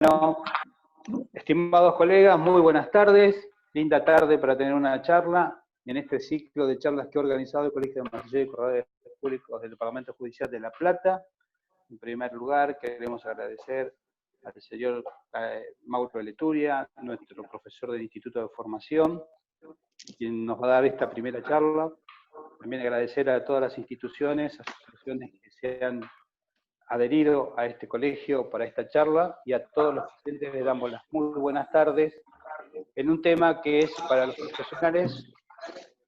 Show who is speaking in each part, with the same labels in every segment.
Speaker 1: Bueno, estimados colegas, muy buenas tardes. Linda tarde para tener una charla en este ciclo de charlas que ha organizado el Colegio de Martilleros y Corredores Públicos del Departamento Judicial de La Plata. En primer lugar, queremos agradecer al señor Mauro Leturia, nuestro profesor del Instituto de Formación, quien nos va a dar esta primera charla. También agradecer a todas las instituciones, asociaciones que se han adherido a este colegio para esta charla, y a todos los presentes les damos las muy buenas tardes en un tema que es para los profesionales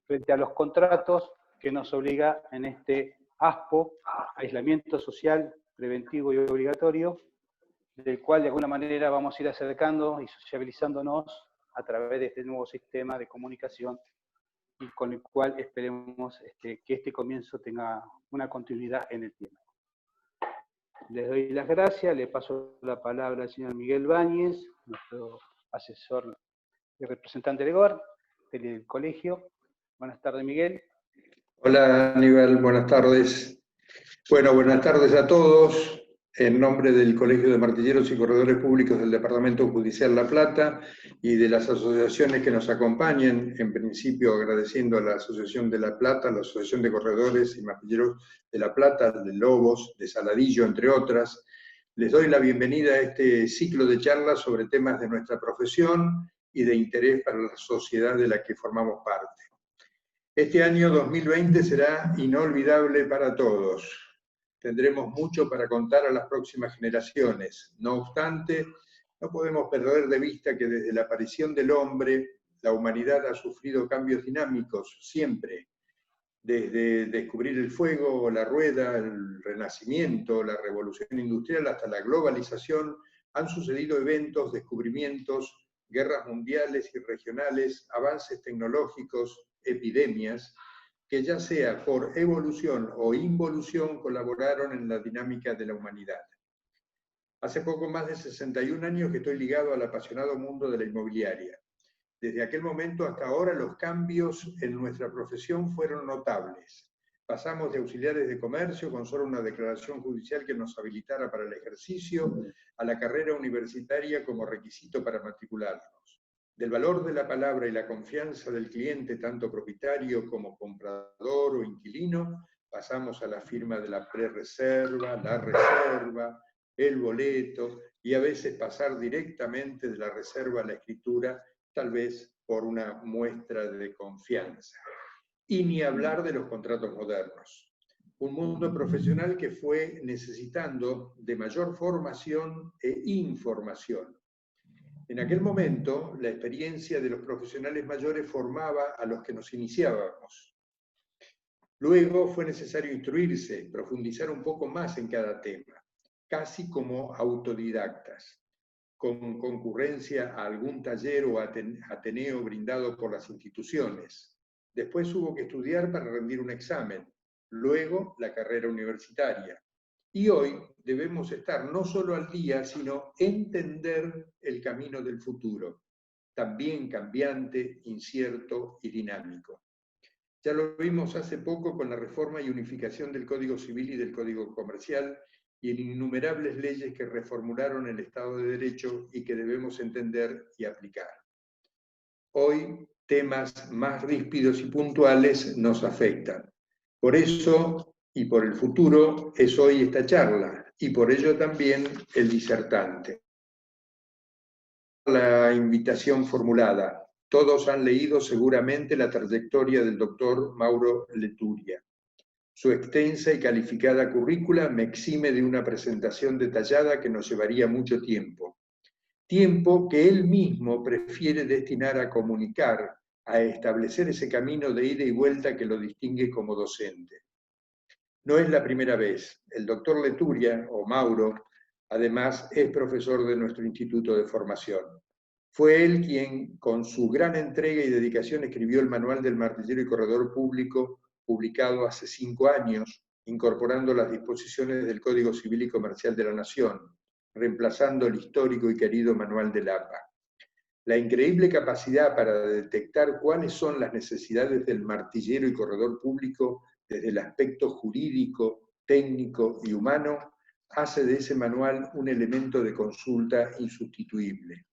Speaker 1: frente a los contratos que nos obliga en este ASPO, aislamiento social preventivo y obligatorio, del cual de alguna manera vamos a ir acercando y sociabilizándonos a través de este nuevo sistema de comunicación, y con el cual esperemos que este comienzo tenga una continuidad en el tiempo. Les doy las gracias, le paso la palabra al señor Miguel Báñez, nuestro asesor y representante legal del colegio. Buenas tardes, Miguel.
Speaker 2: Hola, Aníbal, buenas tardes. Bueno, buenas tardes a todos. En nombre del Colegio de Martilleros y Corredores Públicos del Departamento Judicial La Plata y de las asociaciones que nos acompañen, en principio agradeciendo a la Asociación de La Plata, la Asociación de Corredores y Martilleros de La Plata, de Lobos, de Saladillo, entre otras, les doy la bienvenida a este ciclo de charlas sobre temas de nuestra profesión y de interés para la sociedad de la que formamos parte. Este año 2020 será inolvidable para todos. Tendremos mucho para contar a las próximas generaciones. No obstante, no podemos perder de vista que desde la aparición del hombre, la humanidad ha sufrido cambios dinámicos siempre. Desde descubrir el fuego, la rueda, el renacimiento, la revolución industrial hasta la globalización, han sucedido eventos, descubrimientos, guerras mundiales y regionales, avances tecnológicos, epidemias, que ya sea por evolución o involución colaboraron en la dinámica de la humanidad. Hace poco más de 61 años que estoy ligado al apasionado mundo de la inmobiliaria. Desde aquel momento hasta ahora los cambios en nuestra profesión fueron notables. Pasamos de auxiliares de comercio con solo una declaración judicial que nos habilitara para el ejercicio a la carrera universitaria como requisito para matricularnos. Del valor de la palabra y la confianza del cliente, tanto propietario como comprador o inquilino, pasamos a la firma de la prerreserva, la reserva, el boleto, y a veces pasar directamente de la reserva a la escritura, tal vez por una muestra de confianza. Y ni hablar de los contratos modernos. Un mundo profesional que fue necesitando de mayor formación e información. En aquel momento, la experiencia de los profesionales mayores formaba a los que nos iniciábamos. Luego fue necesario instruirse, profundizar un poco más en cada tema, casi como autodidactas, con concurrencia a algún taller o ateneo brindado por las instituciones. Después hubo que estudiar para rendir un examen, luego la carrera universitaria. Y hoy debemos estar no solo al día, sino entender el camino del futuro, también cambiante, incierto y dinámico. Ya lo vimos hace poco con la reforma y unificación del Código Civil y del Código Comercial, y en innumerables leyes que reformularon el Estado de Derecho y que debemos entender y aplicar. Hoy, temas más ríspidos y puntuales nos afectan. Por eso, y por el futuro, es hoy esta charla, y por ello también el disertante. La invitación formulada. Todos han leído seguramente la trayectoria del doctor Mauro Leturia. Su extensa y calificada currícula me exime de una presentación detallada que nos llevaría mucho tiempo. Tiempo que él mismo prefiere destinar a comunicar, a establecer ese camino de ida y vuelta que lo distingue como docente. No es la primera vez. El doctor Leturia, o Mauro, además es profesor de nuestro Instituto de Formación. Fue él quien, con su gran entrega y dedicación, escribió el Manual del Martillero y Corredor Público, publicado hace 5 años, incorporando las disposiciones del Código Civil y Comercial de la Nación, reemplazando el histórico y querido Manual del APA. La increíble capacidad para detectar cuáles son las necesidades del martillero y corredor público desde el aspecto jurídico, técnico y humano hace de ese manual un elemento de consulta insustituible.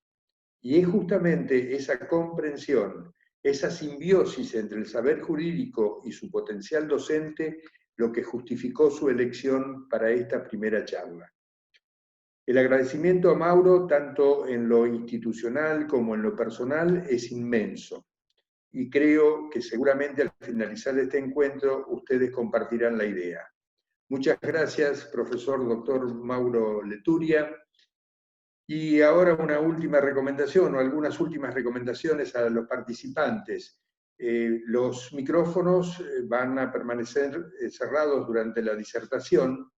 Speaker 2: Y es justamente esa comprensión, esa simbiosis entre el saber jurídico y su potencial docente lo que justificó su elección para esta primera charla. El agradecimiento a Mauro, tanto en lo institucional como en lo personal, es inmenso. Y creo que seguramente al finalizar este encuentro ustedes compartirán la idea. Muchas gracias, profesor doctor Mauro Leturia. Y ahora una última recomendación o algunas últimas recomendaciones a los participantes. Los micrófonos van a permanecer cerrados durante la disertación.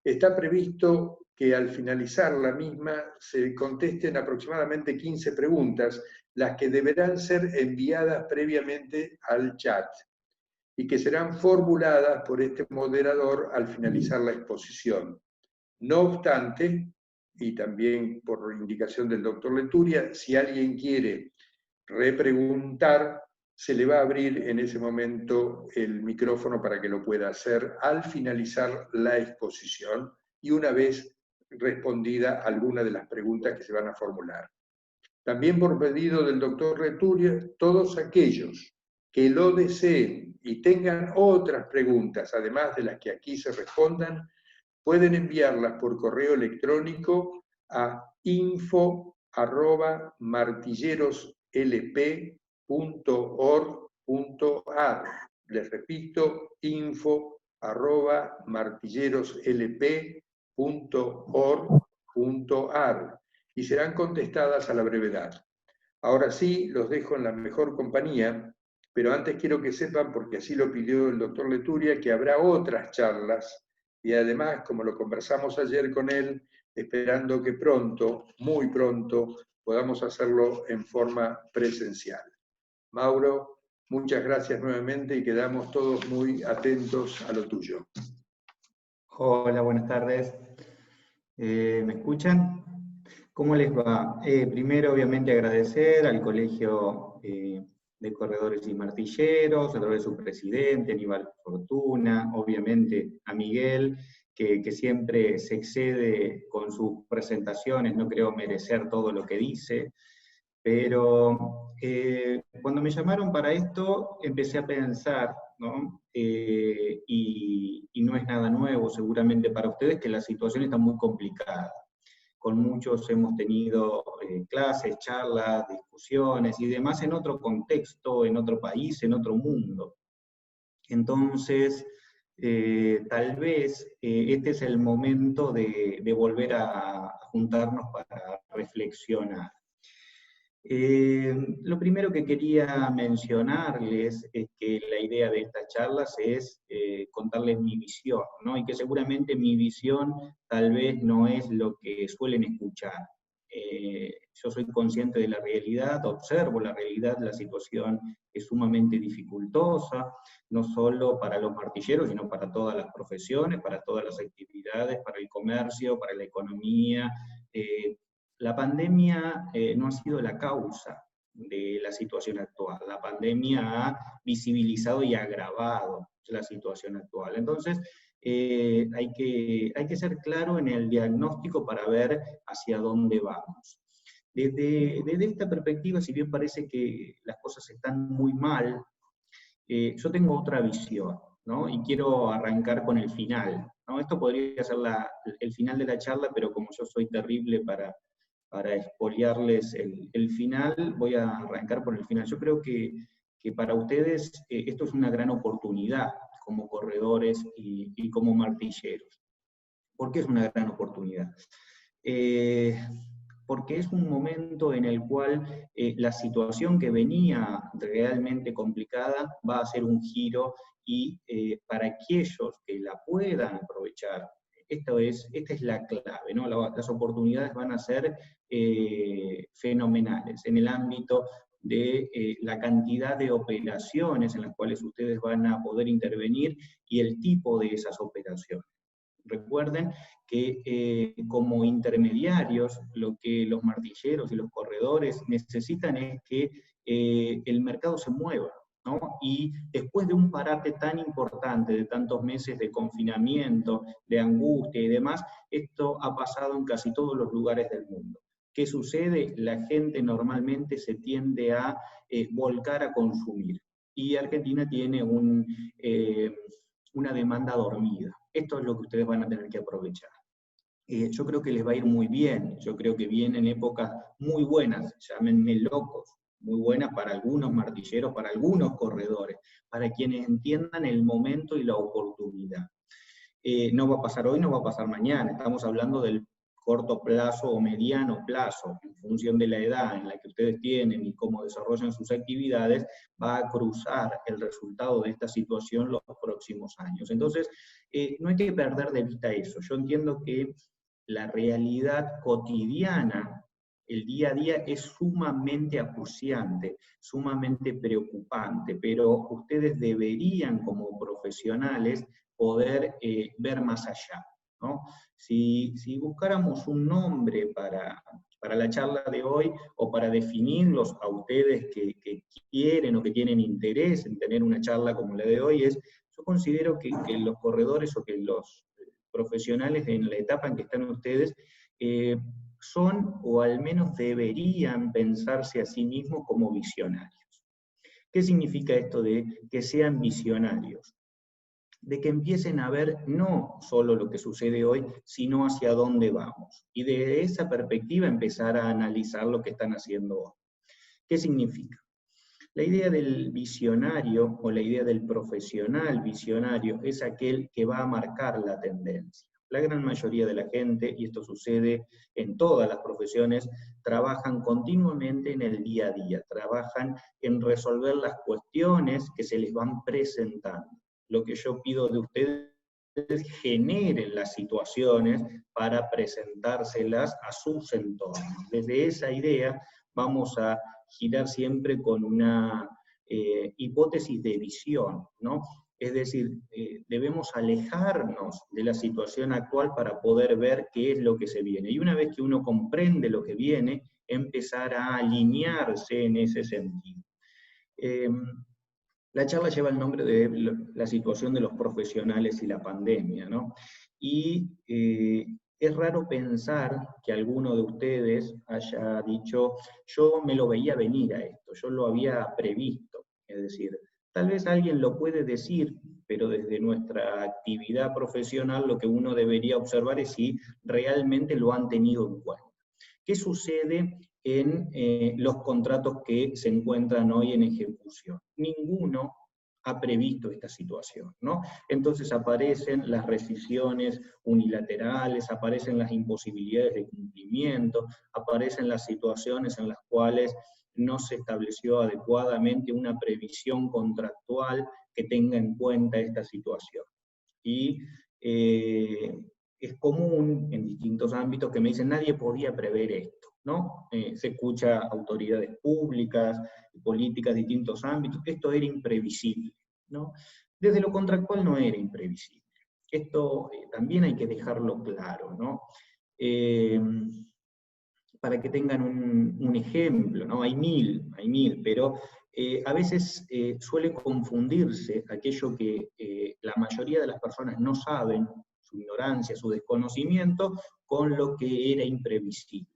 Speaker 2: Está previsto que al finalizar la misma se contesten aproximadamente 15 preguntas, las que deberán ser enviadas previamente al chat y que serán formuladas por este moderador al finalizar la exposición. No obstante, y también por indicación del doctor Leturia, si alguien quiere repreguntar, se le va a abrir en ese momento el micrófono para que lo pueda hacer al finalizar la exposición y una vez respondida alguna de las preguntas que se van a formular. También por pedido del doctor Leturia, todos aquellos que lo deseen y tengan otras preguntas, además de las que aquí se respondan, pueden enviarlas por correo electrónico a info@martillerosLP.org.ar. Les repito, info@martillerosLP.org.ar y serán contestadas a la brevedad. Ahora sí, los dejo en la mejor compañía, pero antes quiero que sepan, porque así lo pidió el doctor Leturia, que habrá otras charlas y además, como lo conversamos ayer con él, esperando que pronto, muy pronto, podamos hacerlo en forma presencial. Mauro, muchas gracias nuevamente y quedamos todos muy atentos a lo tuyo.
Speaker 3: Hola, buenas tardes. ¿Me escuchan? ¿Cómo les va? Primero, obviamente, agradecer al Colegio de Corredores y Martilleros, a través de su presidente, Aníbal Fortuna, obviamente a Miguel, que siempre se excede con sus presentaciones, no creo merecer todo lo que dice, pero cuando me llamaron para esto, empecé a pensar, ¿no? Y no es nada nuevo seguramente para ustedes, que la situación está muy complicada. Con muchos hemos tenido clases, charlas, discusiones y demás en otro contexto, en otro país, en otro mundo. Entonces, tal vez este es el momento de volver a juntarnos para reflexionar. Lo primero que quería mencionarles es que la idea de estas charlas es contarles mi visión, ¿no? Y que seguramente mi visión tal vez no es lo que suelen escuchar. Yo soy consciente de la realidad, observo la realidad, la situación es sumamente dificultosa, no solo para los martilleros, sino para todas las profesiones, para todas las actividades, para el comercio, para la economía. La pandemia no ha sido la causa de la situación actual. La pandemia ha visibilizado y agravado la situación actual. Entonces, hay que ser claro en el diagnóstico para ver hacia dónde vamos. Desde esta perspectiva, si bien parece que las cosas están muy mal, yo tengo otra visión, ¿no? Y quiero arrancar con el final, ¿no? Esto podría ser el final de la charla, pero como yo soy terrible para expoliarles el final, voy a arrancar por el final. Yo creo que para ustedes esto es una gran oportunidad como corredores y como martilleros. ¿Por qué es una gran oportunidad? Porque es un momento en el cual la situación que venía realmente complicada va a hacer un giro y para aquellos que la puedan aprovechar, esta es la clave, ¿no? Las oportunidades van a ser fenomenales en el ámbito de la cantidad de operaciones en las cuales ustedes van a poder intervenir y el tipo de esas operaciones. Recuerden que como intermediarios, lo que los martilleros y los corredores necesitan es que el mercado se mueva, ¿no? Y después de un parate tan importante, de tantos meses de confinamiento, de angustia y demás, esto ha pasado en casi todos los lugares del mundo. ¿Qué sucede? La gente normalmente se tiende a volcar a consumir. Y Argentina tiene una demanda dormida. Esto es lo que ustedes van a tener que aprovechar. Yo creo que les va a ir muy bien, yo creo que vienen épocas muy buenas, llámenme locos, muy buenas para algunos martilleros, para algunos corredores, para quienes entiendan el momento y la oportunidad. No va a pasar hoy, no va a pasar mañana, estamos hablando del corto plazo o mediano plazo, en función de la edad en la que ustedes tienen y cómo desarrollan sus actividades, va a cruzar el resultado de esta situación los próximos años. Entonces, no hay que perder de vista eso. Yo entiendo que la realidad cotidiana, el día a día, es sumamente acuciante, sumamente preocupante, pero ustedes deberían, como profesionales, poder ver más allá, ¿no? Si buscáramos un nombre para la charla de hoy, o para definirlos a ustedes que quieren o que tienen interés en tener una charla como la de hoy, yo considero que los corredores o que los profesionales en la etapa en que están ustedes son, o al menos deberían pensarse a sí mismos como visionarios. ¿Qué significa esto de que sean visionarios? De que empiecen a ver no solo lo que sucede hoy, sino hacia dónde vamos. Y de esa perspectiva empezar a analizar lo que están haciendo hoy. ¿Qué significa? La idea del visionario o la idea del profesional visionario es aquel que va a marcar la tendencia. La gran mayoría de la gente, y esto sucede en todas las profesiones, trabajan continuamente en el día a día, trabajan en resolver las cuestiones que se les van presentando. Lo que yo pido de ustedes es generen las situaciones para presentárselas a sus entornos. Desde esa idea vamos a girar siempre con una hipótesis de visión, ¿no? Es decir, debemos alejarnos de la situación actual para poder ver qué es lo que se viene. Y una vez que uno comprende lo que viene, empezar a alinearse en ese sentido. La charla lleva el nombre de la situación de los profesionales y la pandemia, ¿no? Y es raro pensar que alguno de ustedes haya dicho, yo me lo veía venir a esto, yo lo había previsto. Es decir, tal vez alguien lo puede decir, pero desde nuestra actividad profesional lo que uno debería observar es si realmente lo han tenido en cuenta. ¿Qué sucede en los contratos que se encuentran hoy en ejecución? Ninguno ha previsto esta situación, ¿no? Entonces aparecen las rescisiones unilaterales, aparecen las imposibilidades de cumplimiento, aparecen las situaciones en las cuales no se estableció adecuadamente una previsión contractual que tenga en cuenta esta situación. Y es común en distintos ámbitos que me dicen, nadie podía prever esto, ¿no? Se escucha a autoridades públicas, políticas de distintos ámbitos, esto era imprevisible, ¿no? Desde lo contractual no era imprevisible. Esto también hay que dejarlo claro, ¿no? Para que tengan un ejemplo, ¿no? Hay mil, pero a veces suele confundirse aquello que la mayoría de las personas no saben, su ignorancia, su desconocimiento, con lo que era imprevisible.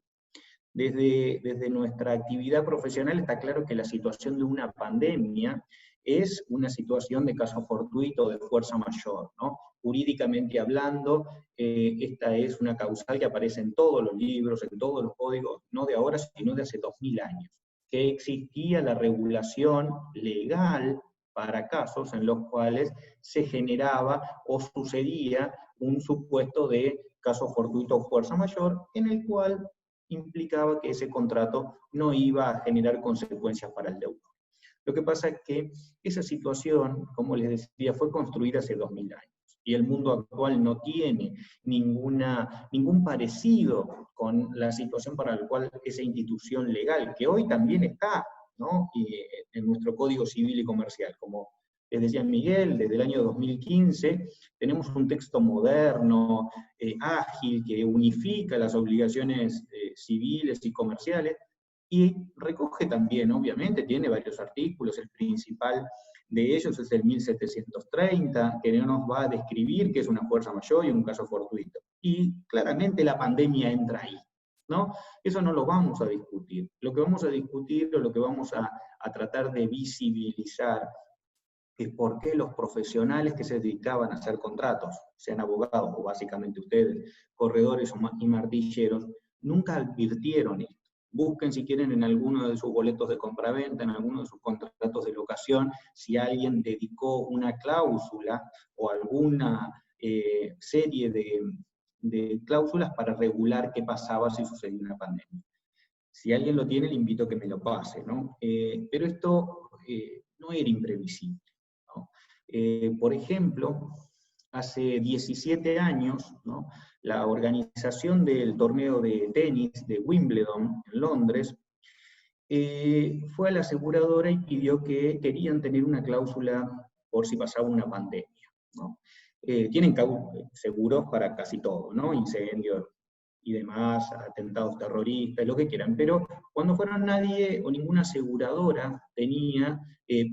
Speaker 3: Desde nuestra actividad profesional está claro que la situación de una pandemia es una situación de caso fortuito, de fuerza mayor, ¿no? Jurídicamente hablando, esta es una causal que aparece en todos los libros, en todos los códigos, no de ahora, sino de hace 2000 años, que existía la regulación legal para casos en los cuales se generaba o sucedía un supuesto de caso fortuito o fuerza mayor, en el cual implicaba que ese contrato no iba a generar consecuencias para el deudor. Lo que pasa es que esa situación, como les decía, fue construida hace 2000 años, y el mundo actual no tiene ningún parecido con la situación para la cual esa institución legal, que hoy también está, ¿no? En nuestro Código Civil y Comercial, como les decía Miguel, desde el año 2015 tenemos un texto moderno, ágil, que unifica las obligaciones civiles y comerciales, Y recoge también, obviamente, tiene varios artículos, el principal de ellos es el 1730, que no nos va a describir que es una fuerza mayor y un caso fortuito. Y claramente la pandemia entra ahí, ¿no? Eso no lo vamos a discutir. Lo que vamos a discutir o lo que vamos a tratar de visibilizar es por qué los profesionales que se dedicaban a hacer contratos, sean abogados o básicamente ustedes, corredores y martilleros, nunca advirtieron esto. Busquen si quieren en alguno de sus boletos de compraventa, en alguno de sus contratos de locación, si alguien dedicó una cláusula o alguna serie de cláusulas para regular qué pasaba si sucedía una pandemia. Si alguien lo tiene, le invito a que me lo pase, ¿no? Pero esto no era imprevisible, ¿no? Por ejemplo, hace 17 años, ¿no?, la organización del torneo de tenis de Wimbledon en Londres fue a la aseguradora y pidió que querían tener una cláusula por si pasaba una pandemia, ¿no? Tienen seguros para casi todo, ¿no? Incendios y demás, atentados terroristas, lo que quieran, pero cuando fueron nadie o ninguna aseguradora tenía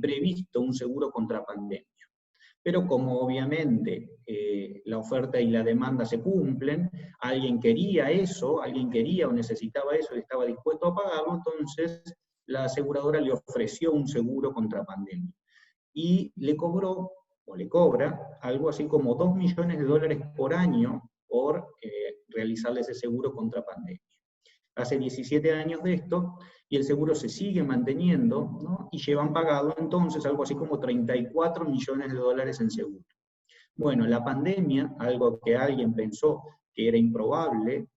Speaker 3: previsto un seguro contra pandemia. Pero como obviamente la oferta y la demanda se cumplen, alguien quería eso, alguien quería o necesitaba eso y estaba dispuesto a pagarlo, entonces la aseguradora le ofreció un seguro contra pandemia. Y le cobró, o le cobra, algo así como $2 millones por año por realizarle ese seguro contra pandemia. Hace 17 años de esto, y el seguro se sigue manteniendo, ¿no? Y llevan pagado entonces algo así como $34 millones en seguro. Bueno, la pandemia, algo que alguien pensó que era improbable,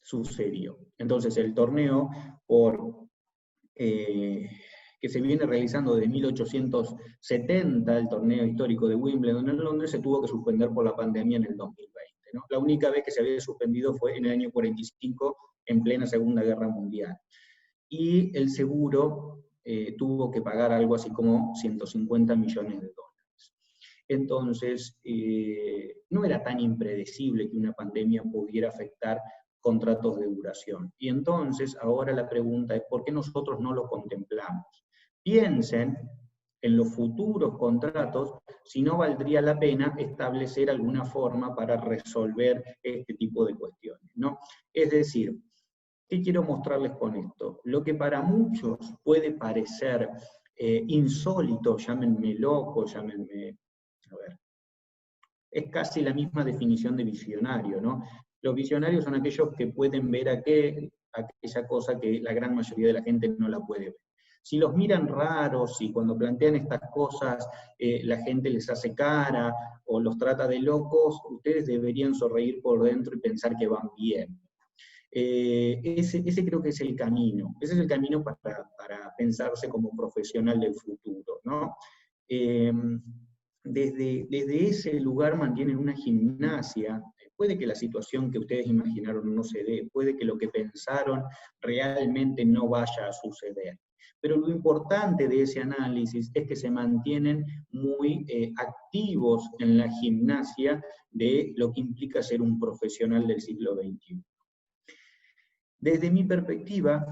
Speaker 3: sucedió. Entonces el torneo, que se viene realizando desde 1870, el torneo histórico de Wimbledon en Londres, se tuvo que suspender por la pandemia en el 2020. ¿no? La única vez que se había suspendido fue en el año 45, en plena Segunda Guerra Mundial. Y el seguro tuvo que pagar algo así como $150 millones. Entonces, no era tan impredecible que una pandemia pudiera afectar contratos de duración. Y entonces, ahora la pregunta es, ¿por qué nosotros no lo contemplamos? Piensen en los futuros contratos, si no valdría la pena establecer alguna forma para resolver este tipo de cuestiones, ¿no? Es decir, ¿qué quiero mostrarles con esto? Lo que para muchos puede parecer insólito, llámenme loco, llámenme, a ver, es casi la misma definición de visionario, ¿no? Los visionarios son aquellos que pueden ver aquella cosa que la gran mayoría de la gente no la puede ver. Si los miran raros, si cuando plantean estas cosas la gente les hace cara o los trata de locos, ustedes deberían sonreír por dentro y pensar que van bien. Ese creo que es el camino. Ese es el camino para pensarse como profesional del futuro, ¿no? Desde ese lugar mantienen una gimnasia. Puede que la situación que ustedes imaginaron no se dé, puede que lo que pensaron realmente no vaya a suceder. Pero lo importante de ese análisis es que se mantienen muy activos en la gimnasia de lo que implica ser un profesional del siglo XXI. Desde mi perspectiva,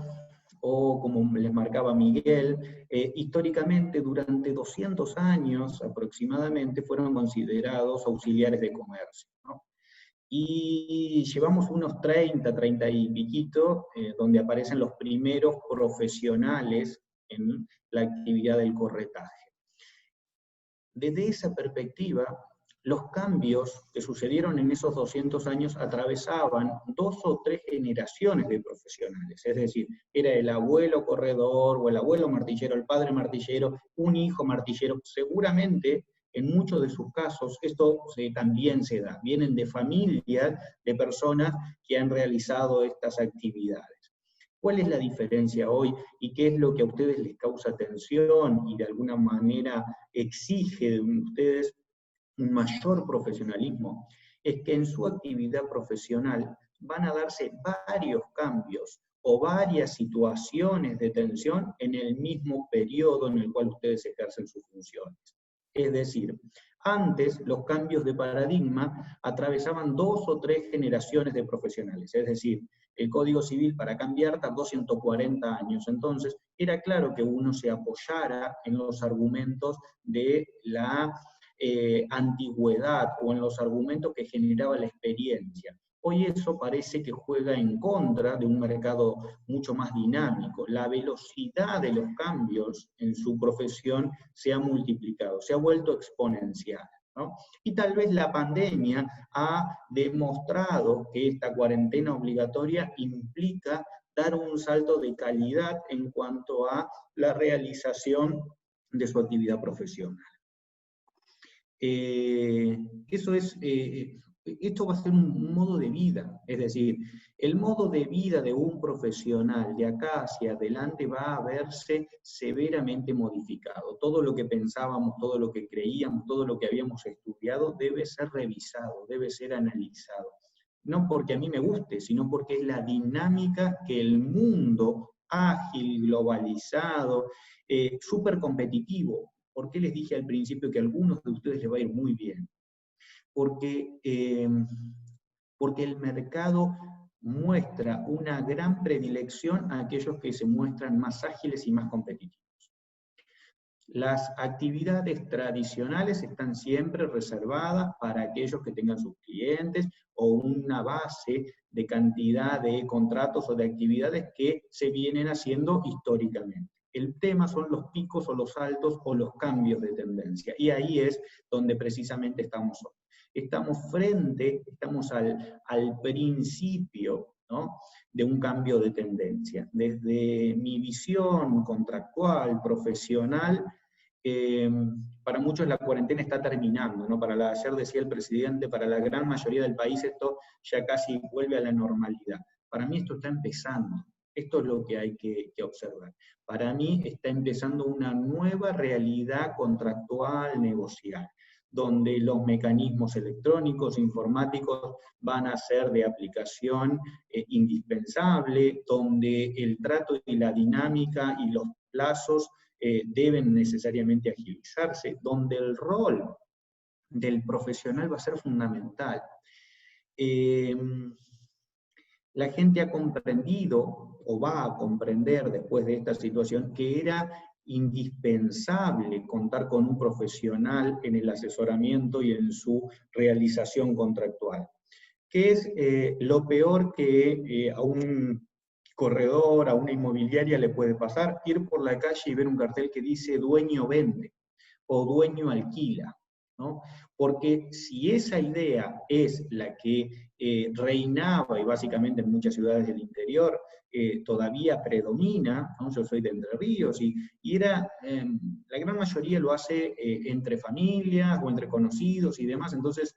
Speaker 3: o como les marcaba Miguel, históricamente durante 200 años aproximadamente fueron considerados auxiliares de comercio, ¿no? Y llevamos unos 30 y piquito, donde aparecen los primeros profesionales en la actividad del corretaje. Desde esa perspectiva, los cambios que sucedieron en esos 200 años atravesaban 2 o 3 generaciones de profesionales, es decir, era el abuelo corredor o el abuelo martillero, el padre martillero, un hijo martillero. Seguramente en muchos de sus casos esto también se da, vienen de familias de personas que han realizado estas actividades. ¿Cuál es la diferencia hoy y qué es lo que a ustedes les causa tensión y de alguna manera exige de ustedes un mayor profesionalismo? Es que en su actividad profesional van a darse varios cambios o varias situaciones de tensión en el mismo periodo en el cual ustedes ejercen sus funciones. Es decir, antes los cambios de paradigma atravesaban 2 o 3 generaciones de profesionales, es decir, el Código Civil para cambiar tardó 140 años, entonces era claro que uno se apoyara en los argumentos de la antigüedad o en los argumentos que generaba la experiencia. Hoy eso parece que juega en contra de un mercado mucho más dinámico. La velocidad de los cambios en su profesión se ha multiplicado, se ha vuelto exponencial, ¿no? Y tal vez la pandemia ha demostrado que esta cuarentena obligatoria implica dar un salto de calidad en cuanto a la realización de su actividad profesional. Esto va a ser un modo de vida, es decir, el modo de vida de un profesional de acá hacia adelante va a verse severamente modificado. Todo lo que pensábamos, todo lo que creíamos, todo lo que habíamos estudiado debe ser revisado, debe ser analizado. No porque a mí me guste, sino porque es la dinámica que el mundo ágil, globalizado, súper competitivo. ¿Por qué les dije al principio que a algunos de ustedes les va a ir muy bien? Porque el mercado muestra una gran predilección a aquellos que se muestran más ágiles y más competitivos. Las actividades tradicionales están siempre reservadas para aquellos que tengan sus clientes o una base de cantidad de contratos o de actividades que se vienen haciendo históricamente. El tema son los picos o los saltos o los cambios de tendencia, y ahí es donde precisamente estamos hoy. Estamos al principio, ¿no?, de un cambio de tendencia. Desde mi visión contractual, profesional, para muchos la cuarentena está terminando, ¿no? Ayer decía el presidente, para la gran mayoría del país esto ya casi vuelve a la normalidad. Para mí esto está empezando. Esto es lo que hay que observar. Para mí está empezando una nueva realidad contractual, negocial, donde los mecanismos electrónicos, informáticos, van a ser de aplicación indispensable, donde el trato y la dinámica y los plazos deben necesariamente agilizarse, donde el rol del profesional va a ser fundamental. La gente ha comprendido, o va a comprender después de esta situación, que era indispensable contar con un profesional en el asesoramiento y en su realización contractual. ¿Qué es lo peor que a un corredor, a una inmobiliaria le puede pasar? Ir por la calle y ver un cartel que dice dueño vende o dueño alquila, ¿no? Porque si esa idea es la que reinaba, y básicamente en muchas ciudades del interior todavía predomina, ¿no? Yo soy de Entre Ríos, y era, la gran mayoría lo hace entre familias o entre conocidos y demás, entonces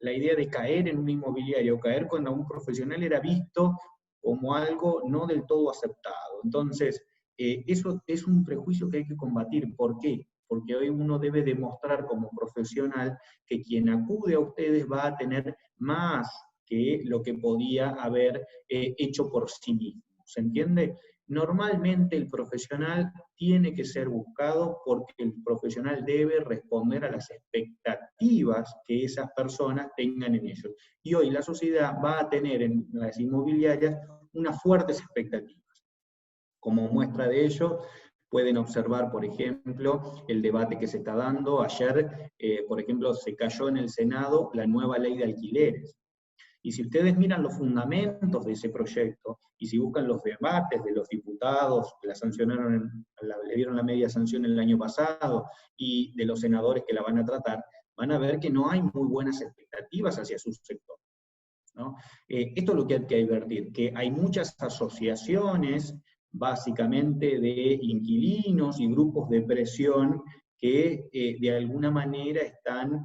Speaker 3: la idea de caer en un inmobiliario o caer con un profesional era visto como algo no del todo aceptado. Entonces, eso es un prejuicio que hay que combatir. ¿Por qué? Porque hoy uno debe demostrar como profesional que quien acude a ustedes va a tener más que lo que podía haber hecho por sí mismo. ¿Se entiende? Normalmente el profesional tiene que ser buscado porque el profesional debe responder a las expectativas que esas personas tengan en ellos. Y hoy la sociedad va a tener en las inmobiliarias unas fuertes expectativas. Como muestra de ello, pueden observar, por ejemplo, el debate que se está dando. Ayer, por ejemplo, se cayó en el Senado la nueva ley de alquileres. Y si ustedes miran los fundamentos de ese proyecto, y si buscan los debates de los diputados que la sancionaron, le dieron la media sanción el año pasado, y de los senadores que la van a tratar, van a ver que no hay muy buenas expectativas hacia su sector, ¿no? Esto es lo que hay que advertir, que hay muchas asociaciones, básicamente de inquilinos y grupos de presión, que de alguna manera están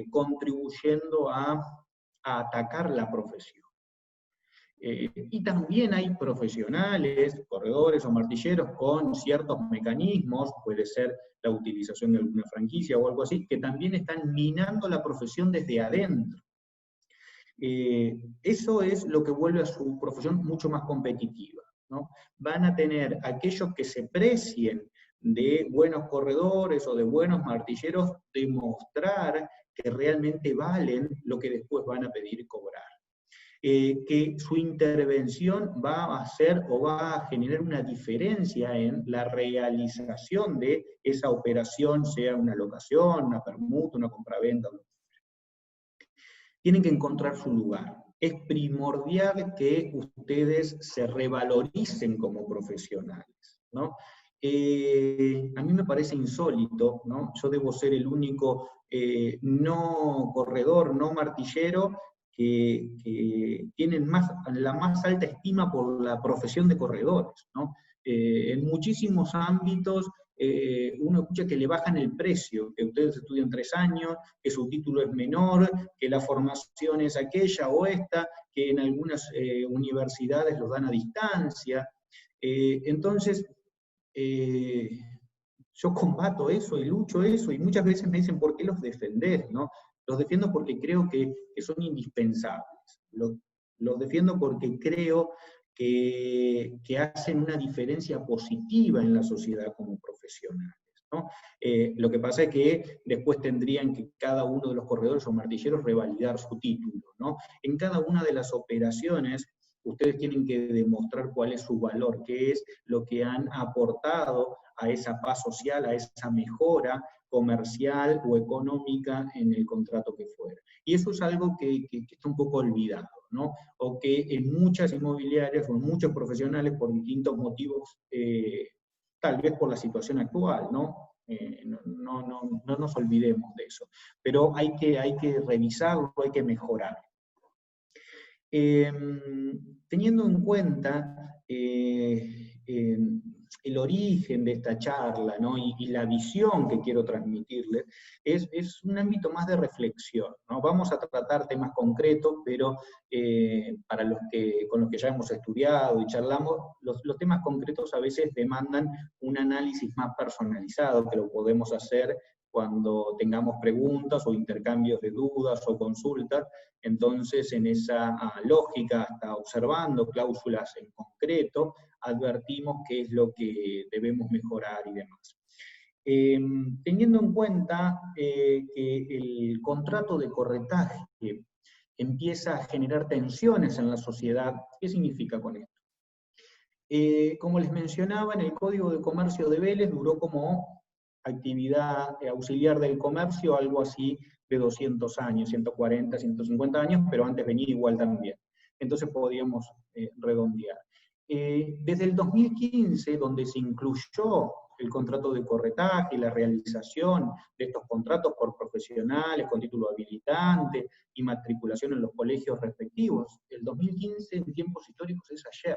Speaker 3: contribuyendo a atacar la profesión. Y también hay profesionales, corredores o martilleros con ciertos mecanismos, puede ser la utilización de alguna franquicia o algo así, que también están minando la profesión desde adentro. Eso es lo que vuelve a su profesión mucho más competitiva, ¿no? Van a tener aquellos que se precien de buenos corredores o de buenos martilleros demostrar que realmente valen lo que después van a pedir cobrar. Que su intervención va a hacer o va a generar una diferencia en la realización de esa operación, sea una locación, una permuta, una compraventa. Tienen que encontrar su lugar. Es primordial que ustedes se revaloricen como profesionales, ¿no? A mí me parece insólito, ¿no? Yo debo ser el único no corredor, no martillero, que tienen la más alta estima por la profesión de corredores, ¿no? En muchísimos ámbitos uno escucha que le bajan el precio, que ustedes estudian 3 años, que su título es menor, que la formación es aquella o esta, que en algunas universidades los dan a distancia. Entonces, yo combato eso y lucho eso, y muchas veces me dicen, ¿por qué los defendés? ¿No? Los defiendo porque creo que son indispensables. Los defiendo porque creo que hacen una diferencia positiva en la sociedad como profesionales, ¿no? Lo que pasa es que después tendrían que cada uno de los corredores o martilleros revalidar su título, ¿no? En cada una de las operaciones ustedes tienen que demostrar cuál es su valor, qué es lo que han aportado a esa paz social, a esa mejora comercial o económica en el contrato que fuera. Y eso es algo que está un poco olvidado, ¿no? O que en muchas inmobiliarias o en muchos profesionales, por distintos motivos, tal vez por la situación actual, ¿no? No nos olvidemos de eso. Pero hay que revisarlo, hay que mejorarlo. Teniendo en cuenta el origen de esta charla, ¿no? y la visión que quiero transmitirles, es un ámbito más de reflexión, ¿no? Vamos a tratar temas concretos, pero con los que ya hemos estudiado y charlamos, los temas concretos a veces demandan un análisis más personalizado, que lo podemos hacer cuando tengamos preguntas o intercambios de dudas o consultas. Entonces, en esa lógica, hasta observando cláusulas en concreto, advertimos qué es lo que debemos mejorar y demás. Teniendo en cuenta que el contrato de corretaje empieza a generar tensiones en la sociedad, ¿qué significa con esto? Como les mencionaba, en el Código de Comercio de Vélez duró como actividad auxiliar del comercio algo así de 200 años, 140, 150 años, pero antes venía igual también. Entonces podíamos redondear. Desde el 2015, donde se incluyó el contrato de corretaje y la realización de estos contratos por profesionales con título habilitante y matriculación en los colegios respectivos, el 2015 en tiempos históricos es ayer.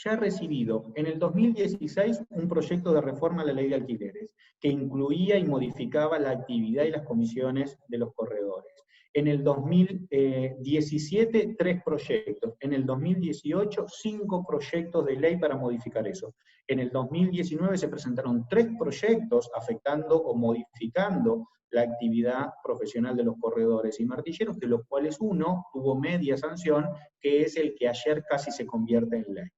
Speaker 3: Ya ha recibido en el 2016 un proyecto de reforma a la ley de alquileres, que incluía y modificaba la actividad y las comisiones de los corredores. En el 2017, 3 proyectos. En el 2018, 5 proyectos de ley para modificar eso. En el 2019 se presentaron 3 proyectos afectando o modificando la actividad profesional de los corredores y martilleros, de los cuales uno tuvo media sanción, que es el que ayer casi se convierte en ley.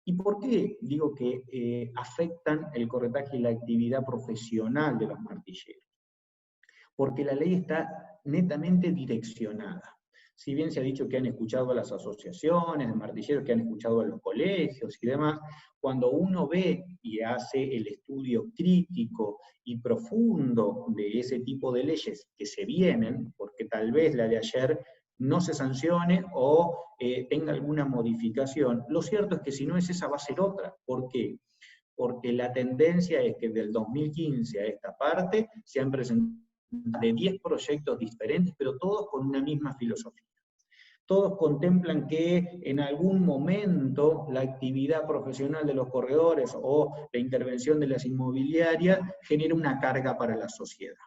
Speaker 3: ¿Y por qué digo que afectan el corretaje y la actividad profesional de los martilleros? Porque la ley está netamente direccionada. Si bien se ha dicho que han escuchado a las asociaciones de martilleros, que han escuchado a los colegios y demás, cuando uno ve y hace el estudio crítico y profundo de ese tipo de leyes que se vienen, porque tal vez la de ayer no se sancione o tenga alguna modificación, lo cierto es que si no es esa va a ser otra. ¿Por qué? Porque la tendencia es que del 2015 a esta parte se han presentado de 10 proyectos diferentes, pero todos con una misma filosofía. Todos contemplan que en algún momento la actividad profesional de los corredores o la intervención de las inmobiliarias genera una carga para la sociedad.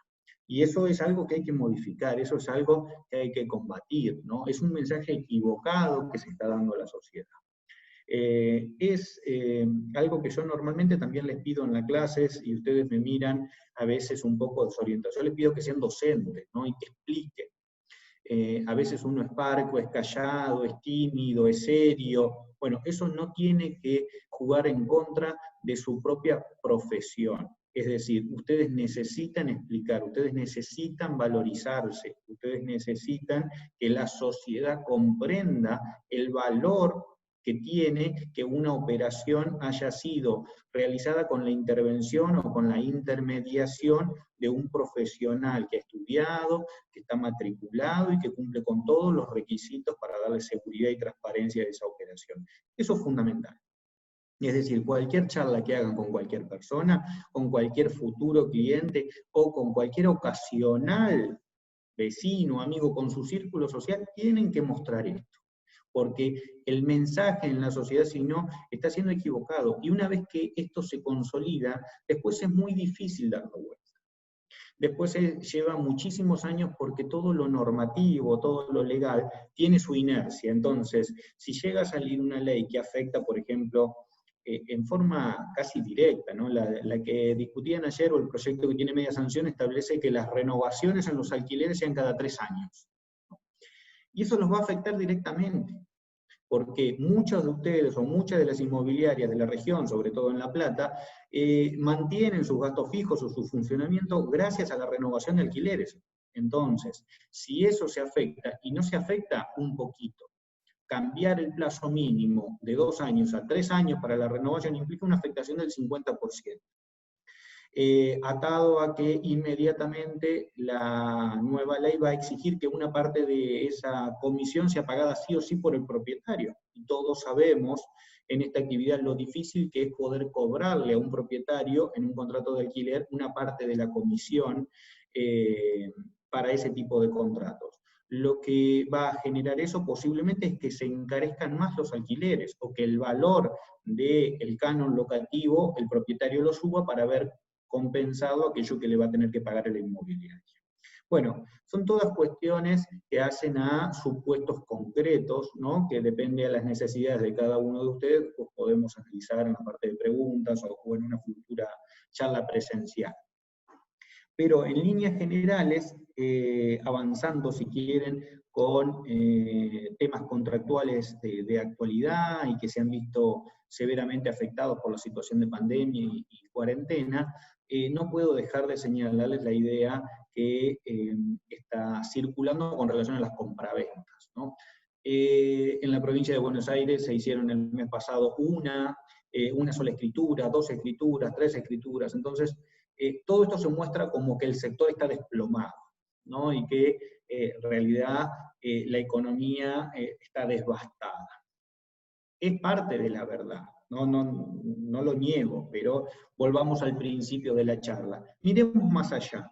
Speaker 3: Y eso es algo que hay que modificar, eso es algo que hay que combatir, ¿no? Es un mensaje equivocado que se está dando a la sociedad. Es algo que yo normalmente también les pido en las clases, y ustedes me miran a veces un poco desorientados. Yo les pido que sean docentes, ¿no? Y que expliquen. a veces uno es parco, es callado, es tímido, es serio. Bueno, eso no tiene que jugar en contra de su propia profesión. Es decir, ustedes necesitan explicar, ustedes necesitan valorizarse, ustedes necesitan que la sociedad comprenda el valor que tiene que una operación haya sido realizada con la intervención o con la intermediación de un profesional que ha estudiado, que está matriculado y que cumple con todos los requisitos para darle seguridad y transparencia a esa operación. Eso es fundamental. Es decir, cualquier charla que hagan con cualquier persona, con cualquier futuro cliente o con cualquier ocasional vecino, amigo, con su círculo social, tienen que mostrar esto. Porque el mensaje en la sociedad, si no, está siendo equivocado. Y una vez que esto se consolida, después es muy difícil darlo vuelta. Después lleva muchísimos años porque todo lo normativo, todo lo legal, tiene su inercia. Entonces, si llega a salir una ley que afecta, por ejemplo, en forma casi directa, ¿no? La que discutían ayer, o el proyecto que tiene media sanción, establece que las renovaciones en los alquileres sean cada 3 años. Y eso los va a afectar directamente, porque muchos de ustedes o muchas de las inmobiliarias de la región, sobre todo en La Plata, mantienen sus gastos fijos o su funcionamiento gracias a la renovación de alquileres. Entonces, si eso se afecta, y no se afecta un poquito, cambiar el plazo mínimo de 2 años a 3 años para la renovación implica una afectación del 50%. Atado a que inmediatamente la nueva ley va a exigir que una parte de esa comisión sea pagada sí o sí por el propietario. Y todos sabemos en esta actividad lo difícil que es poder cobrarle a un propietario en un contrato de alquiler una parte de la comisión para ese tipo de contratos. Lo que va a generar eso posiblemente es que se encarezcan más los alquileres, o que el valor del canon locativo, el propietario lo suba para ver compensado aquello que le va a tener que pagar el inmobiliario. Bueno, son todas cuestiones que hacen a supuestos concretos, ¿no? Que depende de las necesidades de cada uno de ustedes, pues podemos analizar en la parte de preguntas o en una futura charla presencial. Pero en líneas generales, avanzando si quieren con temas contractuales de actualidad y que se han visto severamente afectados por la situación de pandemia y cuarentena, no puedo dejar de señalarles la idea que está circulando con relación a las compraventas, ¿no? En la provincia de Buenos Aires se hicieron el mes pasado una sola escritura, 2 escrituras, 3 escrituras. Entonces, todo esto se muestra como que el sector está desplomado, ¿no? Y que en realidad la economía está devastada. Es parte de la verdad, no lo niego, pero volvamos al principio de la charla. Miremos más allá.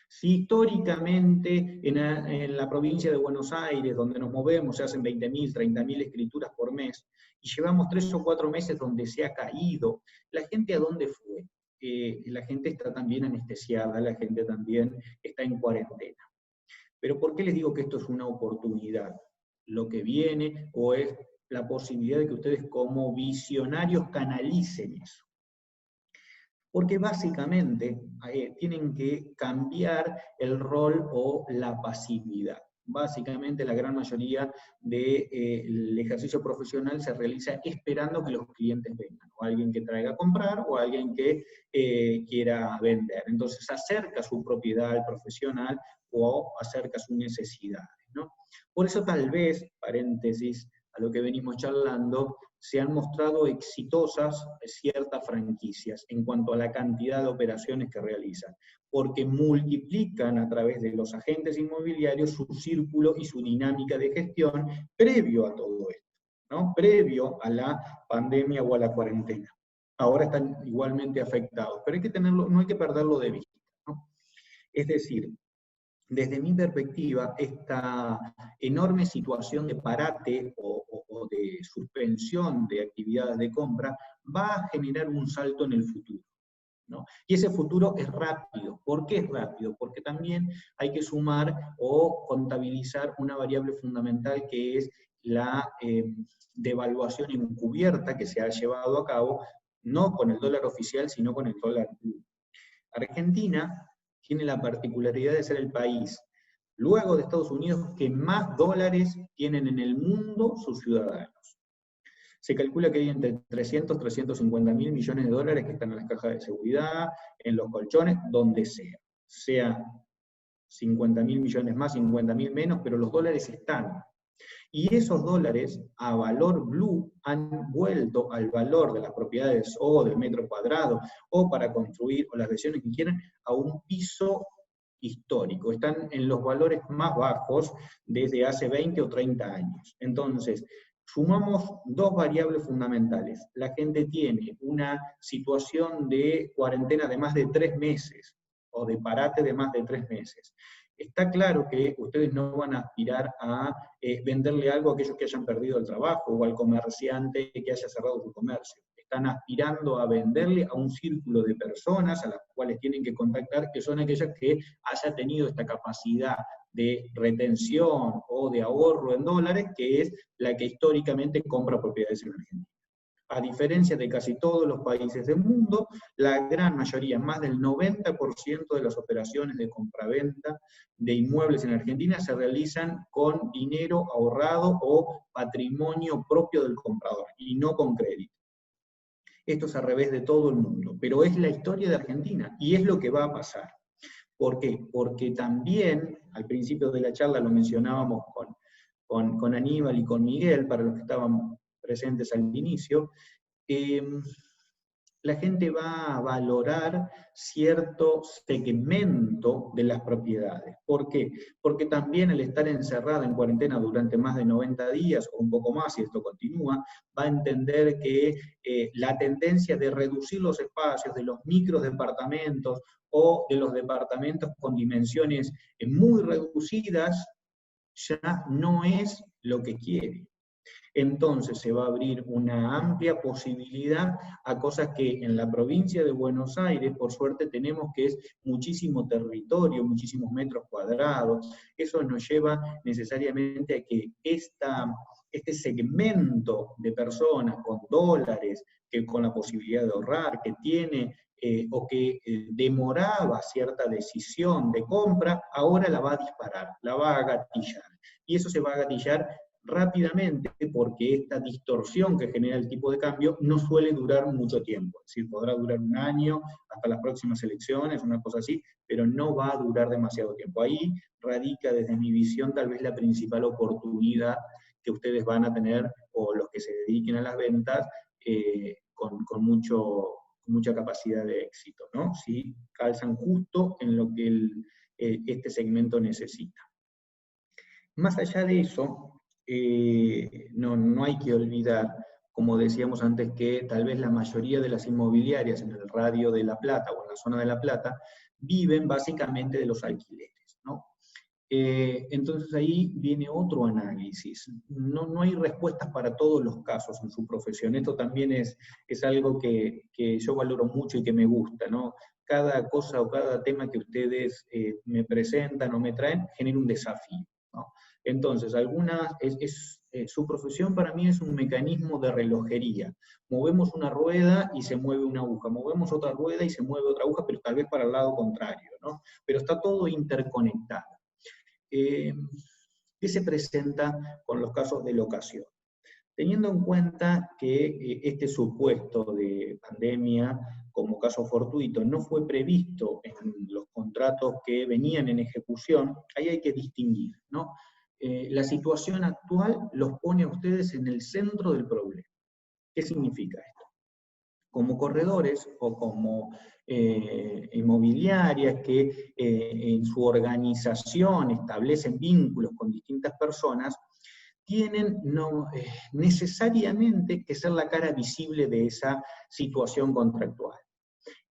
Speaker 3: Si históricamente en la provincia de Buenos Aires, donde nos movemos, se hacen 20.000, 30.000 escrituras por mes, y llevamos 3 o 4 meses donde se ha caído, ¿la gente a dónde fue? La gente está también anestesiada, la gente también está en cuarentena. Pero ¿por qué les digo que esto es una oportunidad? Lo que viene, o es la posibilidad de que ustedes como visionarios canalicen eso. Porque básicamente tienen que cambiar el rol o la pasividad. Básicamente la gran mayoría del ejercicio profesional se realiza esperando que los clientes vengan, o alguien que traiga a comprar, o alguien que quiera vender. Entonces acerca su propiedad al profesional o acerca sus necesidades, ¿no? Por eso tal vez, paréntesis a lo que venimos charlando, se han mostrado exitosas ciertas franquicias en cuanto a la cantidad de operaciones que realizan, porque multiplican a través de los agentes inmobiliarios su círculo y su dinámica de gestión previo a todo esto, ¿no? Previo a la pandemia o a la cuarentena. Ahora están igualmente afectados, pero hay que tenerlo, no hay que perderlo de vista, ¿no? Es decir, desde mi perspectiva, esta enorme situación de parate o de suspensión de actividades de compra va a generar un salto en el futuro, ¿no? Y ese futuro es rápido. ¿Por qué es rápido? Porque también hay que sumar o contabilizar una variable fundamental que es la devaluación encubierta que se ha llevado a cabo, no con el dólar oficial, sino con el dólar blue. Argentina tiene la particularidad de ser el país luego de Estados Unidos, que más dólares tienen en el mundo sus ciudadanos. Se calcula que hay entre 300 y 350 mil millones de dólares que están en las cajas de seguridad, en los colchones, donde sea. Sea 50 mil millones más, 50 mil menos, pero los dólares están. Y esos dólares, a valor blue, han vuelto al valor de las propiedades o del metro cuadrado, o para construir, o las versiones que quieran, a un piso histórico. Están en los valores más bajos desde hace 20 o 30 años. Entonces, sumamos dos variables fundamentales. La gente tiene una situación de cuarentena de más de 3 meses, o de parate de más de 3 meses. Está claro que ustedes no van a aspirar a venderle algo a aquellos que hayan perdido el trabajo, o al comerciante que haya cerrado su comercio. Están aspirando a venderle a un círculo de personas a las cuales tienen que contactar, que son aquellas que haya tenido esta capacidad de retención o de ahorro en dólares, que es la que históricamente compra propiedades en Argentina. A diferencia de casi todos los países del mundo, la gran mayoría, más del 90% de las operaciones de compraventa de inmuebles en Argentina se realizan con dinero ahorrado o patrimonio propio del comprador, y no con crédito. Esto es al revés de todo el mundo, pero es la historia de Argentina, y es lo que va a pasar. ¿Por qué? Porque también, al principio de la charla lo mencionábamos con Aníbal y con Miguel, para los que estaban presentes al inicio, la gente va a valorar cierto segmento de las propiedades. ¿Por qué? Porque también al estar encerrada en cuarentena durante más de 90 días, o un poco más si esto continúa, va a entender que la tendencia de reducir los espacios de los microdepartamentos o de los departamentos con dimensiones muy reducidas ya no es lo que quiere. Entonces se va a abrir una amplia posibilidad a cosas que en la provincia de Buenos Aires, por suerte, tenemos, que es muchísimo territorio, muchísimos metros cuadrados. Eso nos lleva necesariamente a que este segmento de personas con dólares, que con la posibilidad de ahorrar, que tiene o que demoraba cierta decisión de compra, ahora la va a disparar, la va a gatillar. Y eso se va a gatillar rápidamente, porque esta distorsión que genera el tipo de cambio no suele durar mucho tiempo. Es decir, podrá durar un año, hasta las próximas elecciones, una cosa así, pero no va a durar demasiado tiempo. Ahí radica, desde mi visión, tal vez la principal oportunidad que ustedes van a tener, o los que se dediquen a las ventas, con mucha capacidad de éxito, ¿no? Si calzan justo en lo que este segmento necesita. Más allá de eso, no hay que olvidar, como decíamos antes, que tal vez la mayoría de las inmobiliarias en el radio de La Plata o en la zona de La Plata viven básicamente de los alquileres, ¿no? Entonces ahí viene otro análisis. No hay respuestas para todos los casos en su profesión. Esto también es algo que yo valoro mucho y que me gusta, ¿no? Cada cosa o cada tema que ustedes me presentan o me traen genera un desafío, ¿no? Entonces, su profesión para mí es un mecanismo de relojería. Movemos una rueda y se mueve una aguja, movemos otra rueda y se mueve otra aguja, pero tal vez para el lado contrario, ¿no? Pero está todo interconectado. ¿Qué se presenta con los casos de locación? Teniendo en cuenta que este supuesto de pandemia como caso fortuito no fue previsto en los contratos que venían en ejecución, ahí hay que distinguir, ¿no? La situación actual los pone a ustedes en el centro del problema. ¿Qué significa esto? Como corredores o como inmobiliarias que en su organización establecen vínculos con distintas personas, tienen necesariamente que ser la cara visible de esa situación contractual.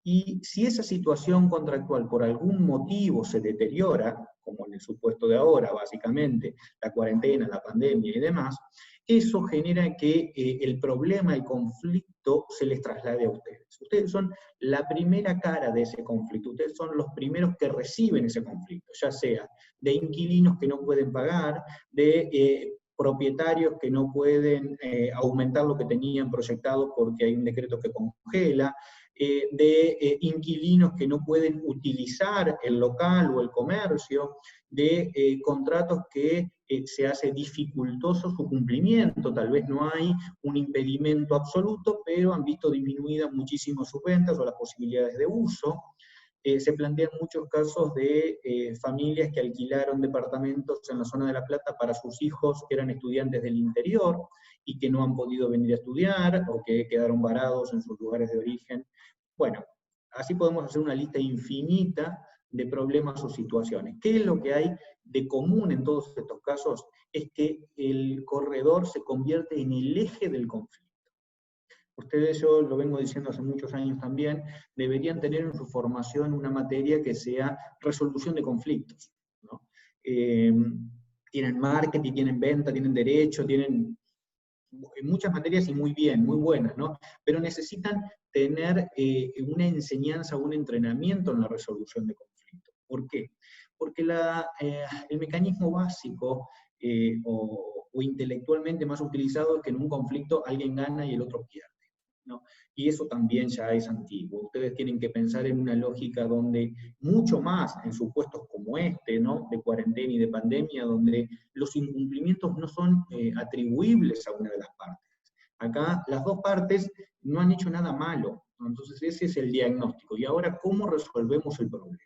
Speaker 3: Y si esa situación contractual por algún motivo se deteriora, como en el supuesto de ahora, básicamente, la cuarentena, la pandemia y demás, eso genera que el problema, el conflicto, se les traslade a ustedes. Ustedes son la primera cara de ese conflicto, ustedes son los primeros que reciben ese conflicto, ya sea de inquilinos que no pueden pagar, de propietarios que no pueden aumentar lo que tenían proyectado porque hay un decreto que congela, de inquilinos que no pueden utilizar el local o el comercio, de contratos que se hace dificultoso su cumplimiento, tal vez no hay un impedimento absoluto, pero han visto disminuidas muchísimo sus ventas o las posibilidades de uso. Se plantean muchos casos de familias que alquilaron departamentos en la zona de La Plata para sus hijos que eran estudiantes del interior y que no han podido venir a estudiar o que quedaron varados en sus lugares de origen. Bueno, así podemos hacer una lista infinita de problemas o situaciones. ¿Qué es lo que hay de común en todos estos casos? Es que el corredor se convierte en el eje del conflicto. Ustedes, yo lo vengo diciendo hace muchos años también, deberían tener en su formación una materia que sea resolución de conflictos, ¿no? Tienen marketing, tienen venta, tienen derecho, tienen muchas materias y muy bien, muy buenas, ¿no? Pero necesitan tener una enseñanza, un entrenamiento en la resolución de conflictos. ¿Por qué? Porque el mecanismo básico o intelectualmente más utilizado es que en un conflicto alguien gana y el otro pierde, ¿no? Y eso también ya es antiguo. Ustedes tienen que pensar en una lógica donde, mucho más en supuestos como este, ¿no? De cuarentena y de pandemia, donde los incumplimientos no son atribuibles a una de las partes. Acá las dos partes no han hecho nada malo, ¿no? Entonces ese es el diagnóstico. Y ahora, ¿cómo resolvemos el problema?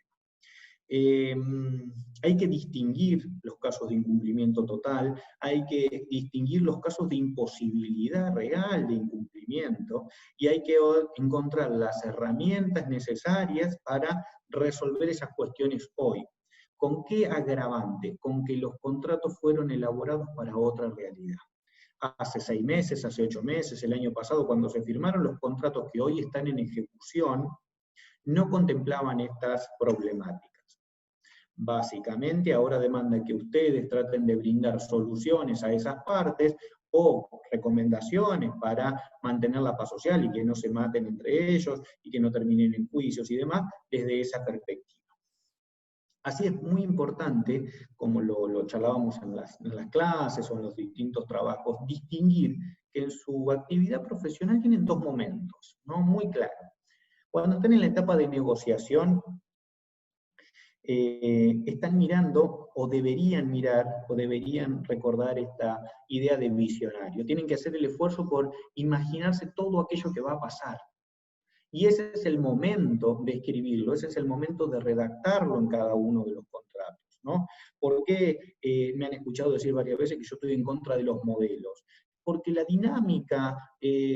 Speaker 3: Hay que distinguir los casos de incumplimiento total, hay que distinguir los casos de imposibilidad real de incumplimiento, y hay que encontrar las herramientas necesarias para resolver esas cuestiones hoy. ¿Con qué agravante? Con que los contratos fueron elaborados para otra realidad. Hace 6 meses, hace 8 meses, el año pasado, cuando se firmaron los contratos que hoy están en ejecución, no contemplaban estas problemáticas. Básicamente ahora demanda que ustedes traten de brindar soluciones a esas partes o recomendaciones para mantener la paz social y que no se maten entre ellos y que no terminen en juicios y demás, desde esa perspectiva. Así es muy importante, como lo charlábamos en las clases o en los distintos trabajos, distinguir que en su actividad profesional tienen 2 momentos, ¿no? Muy claros. Cuando están en la etapa de negociación, están mirando, o deberían mirar, o deberían recordar esta idea de visionario. Tienen que hacer el esfuerzo por imaginarse todo aquello que va a pasar. Y ese es el momento de escribirlo, ese es el momento de redactarlo en cada uno de los contratos, ¿no? ¿Por qué me han escuchado decir varias veces que yo estoy en contra de los modelos? Porque la dinámica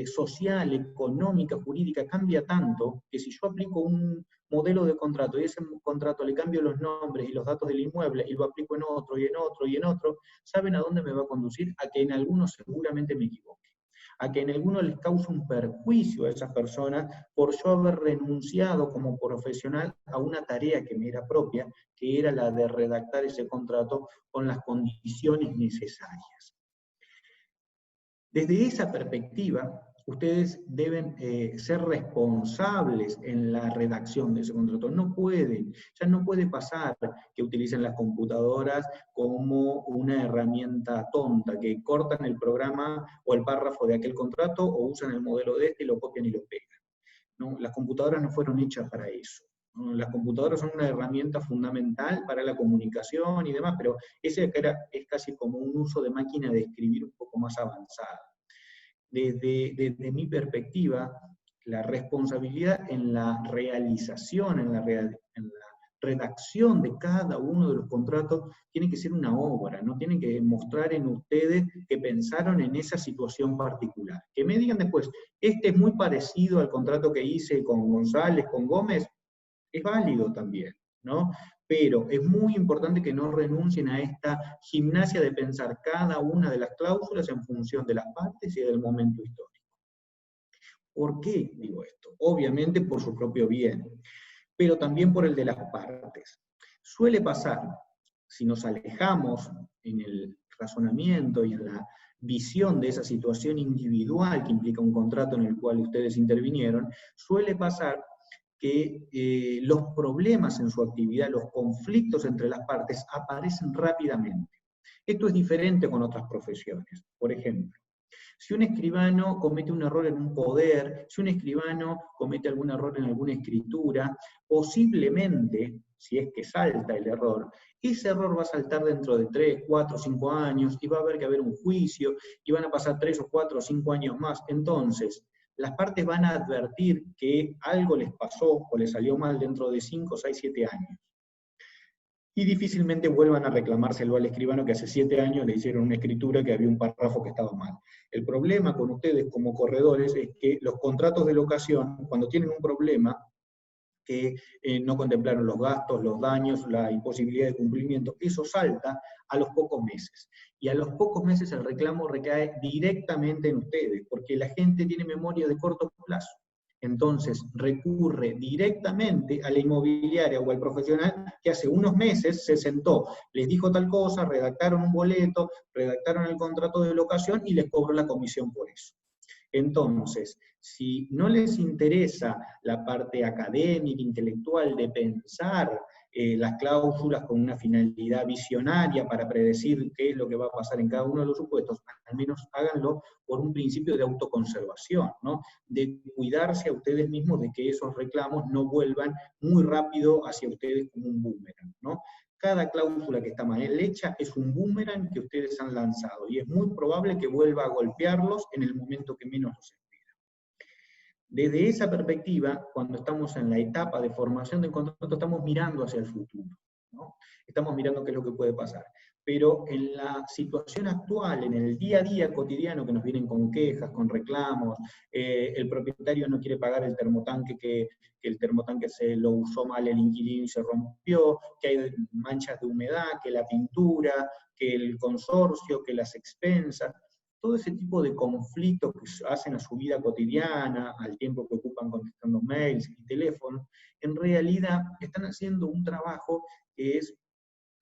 Speaker 3: social, económica, jurídica cambia tanto que si yo aplico un modelo de contrato y ese contrato le cambio los nombres y los datos del inmueble y lo aplico en otro y en otro y en otro, ¿saben a dónde me va a conducir? A que en algunos seguramente me equivoque, a que en algunos les cause un perjuicio a esas personas por yo haber renunciado como profesional a una tarea que me era propia, que era la de redactar ese contrato con las condiciones necesarias. Desde esa perspectiva, ustedes deben ser responsables en la redacción de ese contrato. Ya no puede pasar que utilicen las computadoras como una herramienta tonta, que cortan el programa o el párrafo de aquel contrato o usan el modelo de este y lo copian y lo pegan, ¿no? Las computadoras no fueron hechas para eso. Las computadoras son una herramienta fundamental para la comunicación y demás, pero ese es casi como un uso de máquina de escribir un poco más avanzada. Desde mi perspectiva, la responsabilidad en la realización, en la redacción de cada uno de los contratos, tiene que ser una obra, no tienen que mostrar en ustedes que pensaron en esa situación particular. Que me digan después, este es muy parecido al contrato que hice con González, con Gómez, es válido también, ¿no? Pero es muy importante que no renuncien a esta gimnasia de pensar cada una de las cláusulas en función de las partes y del momento histórico. ¿Por qué digo esto? Obviamente por su propio bien, pero también por el de las partes. Suele pasar, si nos alejamos en el razonamiento y en la visión de esa situación individual que implica un contrato en el cual ustedes intervinieron, suele pasar que los problemas en su actividad, los conflictos entre las partes aparecen rápidamente. Esto es diferente con otras profesiones. Por ejemplo, Si un escribano comete un error en un poder, si un escribano comete algún error en alguna escritura, posiblemente, si es que salta el error, ese error va a saltar dentro de 3, 4, 5 años, y va a haber que haber un juicio, y van a pasar 3 o 4 o 5 años más. Entonces, las partes van a advertir que algo les pasó o les salió mal dentro de 5, 6, 7 años. Y difícilmente vuelvan a reclamárselo al escribano que hace 7 años le hicieron una escritura que había un párrafo que estaba mal. El problema con ustedes como corredores es que los contratos de locación, cuando tienen un problema, que no contemplaron los gastos, los daños, la imposibilidad de cumplimiento, eso salta a los pocos meses. Y a los pocos meses el reclamo recae directamente en ustedes, porque la gente tiene memoria de corto plazo. Entonces recurre directamente a la inmobiliaria o al profesional que hace unos meses se sentó, les dijo tal cosa, redactaron un boleto, redactaron el contrato de locación y les cobró la comisión por eso. Entonces, si no les interesa la parte académica, intelectual, de pensar las cláusulas con una finalidad visionaria para predecir qué es lo que va a pasar en cada uno de los supuestos, al menos háganlo por un principio de autoconservación, ¿no? De cuidarse a ustedes mismos de que esos reclamos no vuelvan muy rápido hacia ustedes como un boomerang, ¿no? Cada cláusula que está mal hecha es un boomerang que ustedes han lanzado, y es muy probable que vuelva a golpearlos en el momento que menos los espera. Desde esa perspectiva, cuando estamos en la etapa de formación del contrato, estamos mirando hacia el futuro, ¿no? Estamos mirando qué es lo que puede pasar. Pero en la situación actual, en el día a día cotidiano, que nos vienen con quejas, con reclamos, el propietario no quiere pagar el termotanque, que el termotanque se lo usó mal el inquilino y se rompió, que hay manchas de humedad, que la pintura, que el consorcio, que las expensas, todo ese tipo de conflictos que hacen a su vida cotidiana, al tiempo que ocupan contestando mails y teléfonos, en realidad están haciendo un trabajo que es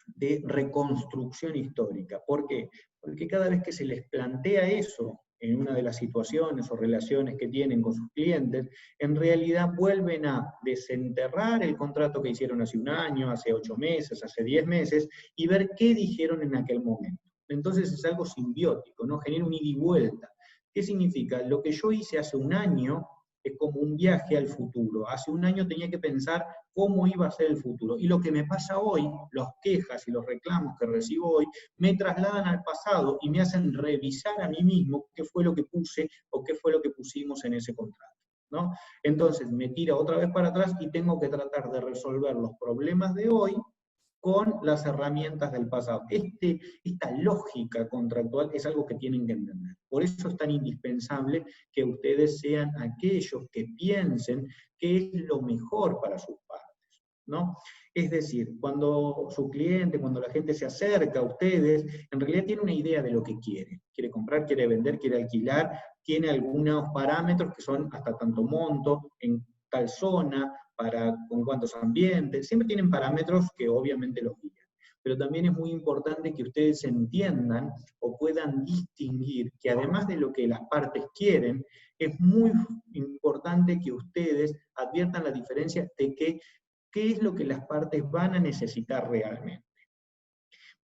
Speaker 3: de reconstrucción histórica. ¿Por qué? Porque cada vez que se les plantea eso en una de las situaciones o relaciones que tienen con sus clientes, en realidad vuelven a desenterrar el contrato que hicieron hace un año, hace 8 meses, hace 10 meses, y ver qué dijeron en aquel momento. Entonces es algo simbiótico, ¿no? Genera un ida y vuelta. ¿Qué significa? Lo que yo hice hace un año es como un viaje al futuro. Hace un año tenía que pensar cómo iba a ser el futuro. Y lo que me pasa hoy, las quejas y los reclamos que recibo hoy, me trasladan al pasado y me hacen revisar a mí mismo qué fue lo que puse o qué fue lo que pusimos en ese contrato, ¿no? Entonces me tira otra vez para atrás y tengo que tratar de resolver los problemas de hoy con las herramientas del pasado. Esta lógica contractual es algo que tienen que entender. Por eso es tan indispensable que ustedes sean aquellos que piensen qué es lo mejor para sus partes, ¿no? Es decir, cuando su cliente, cuando la gente se acerca a ustedes, en realidad tiene una idea de lo que quiere. Quiere comprar, quiere vender, quiere alquilar, tiene algunos parámetros que son hasta tanto monto, en tal zona, con cuántos ambientes, siempre tienen parámetros que obviamente los guían. Pero también es muy importante que ustedes entiendan o puedan distinguir que además de lo que las partes quieren, es muy importante que ustedes adviertan la diferencia de qué es lo que las partes van a necesitar realmente.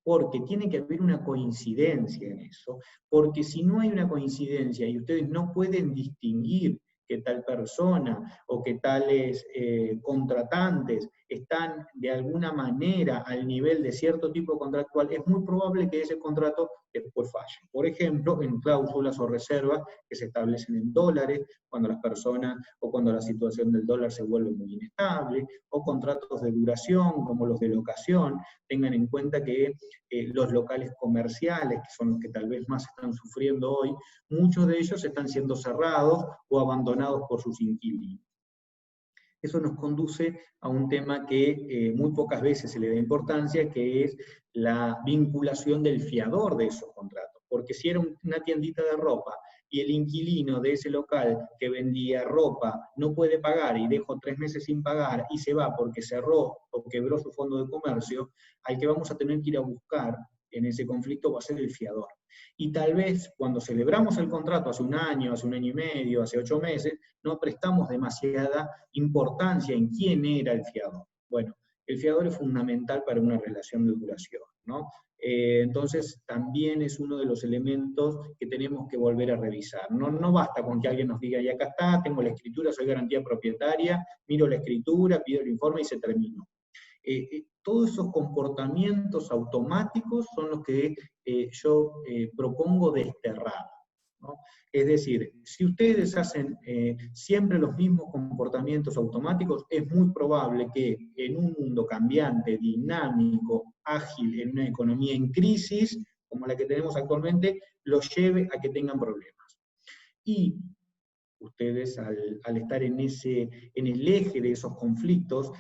Speaker 3: Porque tiene que haber una coincidencia en eso, porque si no hay una coincidencia y ustedes no pueden distinguir que tal persona o que tales contratantes están de alguna manera al nivel de cierto tipo contractual, es muy probable que ese contrato después falle. Por ejemplo, en cláusulas o reservas que se establecen en dólares, cuando las personas o cuando la situación del dólar se vuelve muy inestable, o contratos de duración como los de locación. Tengan en cuenta que los locales comerciales, que son los que tal vez más están sufriendo hoy, muchos de ellos están siendo cerrados o abandonados por sus inquilinos. Eso nos conduce a un tema que muy pocas veces se le da importancia, que es la vinculación del fiador de esos contratos. Porque si era una tiendita de ropa y el inquilino de ese local que vendía ropa no puede pagar y dejó 3 meses sin pagar y se va porque cerró o quebró su fondo de comercio, al que vamos a tener que ir a buscar en ese conflicto va a ser el fiador. Y tal vez cuando celebramos el contrato hace un año y medio, hace 8 meses, no prestamos demasiada importancia en quién era el fiador. Bueno, el fiador es fundamental para una relación de duración, ¿no? Entonces, también es uno de los elementos que tenemos que volver a revisar. No basta con que alguien nos diga, y acá está, tengo la escritura, soy garantía propietaria, miro la escritura, pido el informe y se terminó. Todos esos comportamientos automáticos son los que yo propongo desterrar, ¿no? Es decir, si ustedes hacen siempre los mismos comportamientos automáticos, es muy probable que en un mundo cambiante, dinámico, ágil, en una economía en crisis, como la que tenemos actualmente, los lleve a que tengan problemas. Y ustedes, al estar en el eje de esos conflictos,